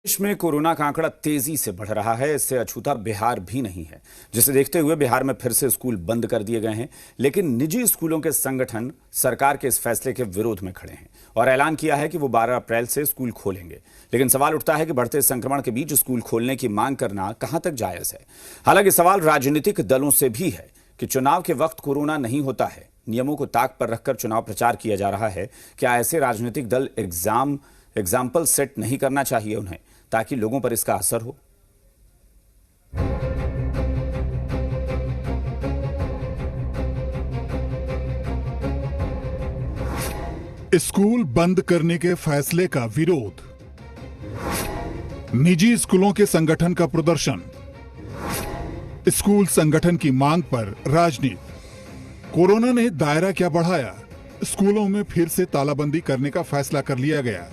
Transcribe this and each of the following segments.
देश में कोरोना का आंकड़ा तेजी से बढ़ रहा है। इससे अछूता बिहार भी नहीं है, जिसे देखते हुए बिहार में फिर से स्कूल बंद कर दिए गए हैं। लेकिन निजी स्कूलों के संगठन सरकार के इस फैसले के विरोध में खड़े हैं और ऐलान किया है कि वो 12 अप्रैल से स्कूल खोलेंगे। लेकिन सवाल उठता है कि बढ़ते संक्रमण के बीच स्कूल खोलने की मांग करना कहां तक जायज है। हालांकि सवाल राजनीतिक दलों से भी है कि चुनाव के वक्त कोरोना नहीं होता है, नियमों को ताक पर रखकर चुनाव प्रचार किया जा रहा है। क्या ऐसे राजनीतिक दल एग्जाम्पल सेट नहीं करना चाहिए उन्हें, ताकि लोगों पर इसका असर हो? स्कूल बंद करने के फैसले का विरोध, निजी स्कूलों के संगठन का प्रदर्शन, स्कूल संगठन की मांग पर राजनीति। कोरोना ने दायरा क्या बढ़ाया, स्कूलों में फिर से तालाबंदी करने का फैसला कर लिया गया।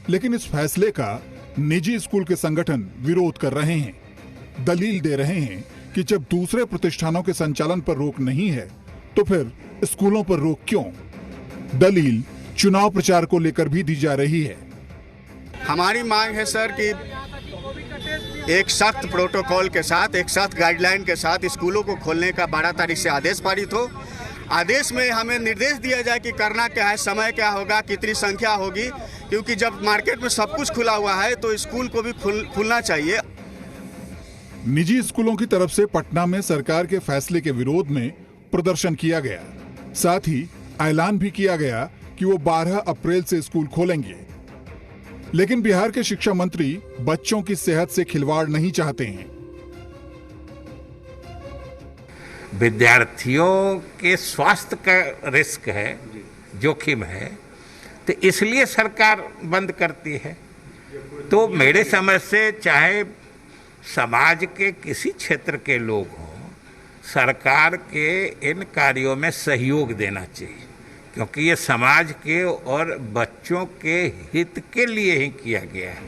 लेकिन इस फैसले का निजी स्कूल के संगठन विरोध कर रहे हैं। दलील दे रहे हैं कि जब दूसरे प्रतिष्ठानों के संचालन पर रोक नहीं है तो फिर स्कूलों पर रोक क्यों? दलील चुनाव प्रचार को लेकर भी दी जा रही है। हमारी मांग है सर कि एक सख्त प्रोटोकॉल के साथ, एक सख्त गाइडलाइन के साथ स्कूलों को खोलने का 12 तारीख से आदेश पारित हो। आदेश में हमें निर्देश दिया जाए कि करना क्या है, समय क्या होगा, कितनी संख्या होगी, क्योंकि जब मार्केट में सब कुछ खुला हुआ है तो स्कूल को भी खुलना चाहिए। निजी स्कूलों की तरफ से पटना में सरकार के फैसले के विरोध में प्रदर्शन किया गया। साथ ही ऐलान भी किया गया कि वो 12 अप्रैल से स्कूल खोलेंगे। लेकिन बिहार के शिक्षा मंत्री बच्चों की सेहत से खिलवाड़ नहीं चाहते हैं। विद्यार्थियों के स्वास्थ्य का रिस्क है, जोखिम है, तो इसलिए सरकार बंद करती है। तो मेरे समझ से चाहे समाज के किसी क्षेत्र के लोग हों, सरकार के इन कार्यों में सहयोग देना चाहिए, क्योंकि ये समाज के और बच्चों के हित के लिए ही किया गया है।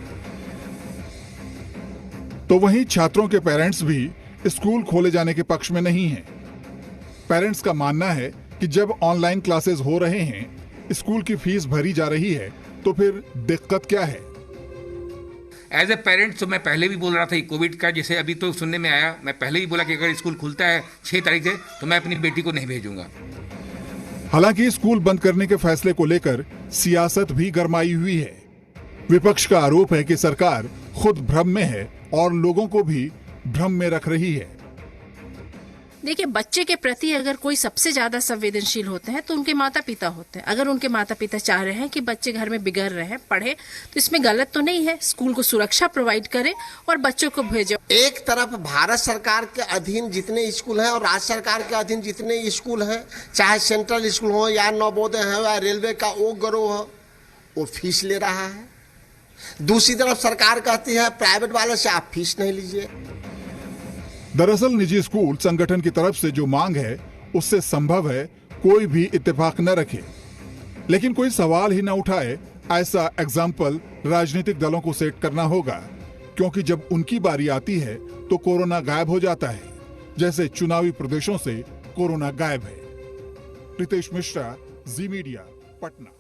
तो वहीं छात्रों के पेरेंट्स भी स्कूल खोले जाने के पक्ष में नहीं हैं। पेरेंट्स का मानना है कि जब ऑनलाइन क्लासेस हो रहे हैं, स्कूल की फीस भरी जा रही है, तो फिर दिक्कत क्या है? एज ए पेरेंट्स तो मैं पहले भी बोल रहा था, कोविड का जैसे अभी तो सुनने में आया, मैं पहले ही बोला कि अगर स्कूल खुलता है 6 तारीख से तो मैं अपनी बेटी को नहीं भेजूंगा। हालांकि स्कूल बंद करने के फैसले को लेकर सियासत भी गरमाई हुई है। विपक्ष का आरोप है कि सरकार खुद भ्रम में है और लोगों को भी भ्रम में रख रही है। देखिए, बच्चे के प्रति अगर कोई सबसे ज्यादा संवेदनशील होते हैं तो उनके माता पिता होते हैं। अगर उनके माता पिता चाह रहे हैं कि बच्चे घर में बिगड़ रहे हैं, पढ़े, तो इसमें गलत तो नहीं है। स्कूल को सुरक्षा प्रोवाइड करें और बच्चों को भेजो। एक तरफ भारत सरकार के अधीन जितने स्कूल हैं और राज्य सरकार के अधीन जितने स्कूल हैं, चाहे सेंट्रल स्कूल हो या नवोदय हो या रेलवे का वो गिरोह हो, वो फीस ले रहा है। दूसरी तरफ सरकार कहती है प्राइवेट वालों से आप फीस नहीं लीजिए। दरअसल निजी स्कूल संगठन की तरफ से जो मांग है, उससे संभव है कोई भी इत्तेफाक न रखे। लेकिन कोई सवाल ही न उठाए, ऐसा एग्जाम्पल राजनीतिक दलों को सेट करना होगा, क्योंकि जब उनकी बारी आती है तो कोरोना गायब हो जाता है, जैसे चुनावी प्रदेशों से कोरोना गायब है। रितेश मिश्रा, जी मीडिया, पटना।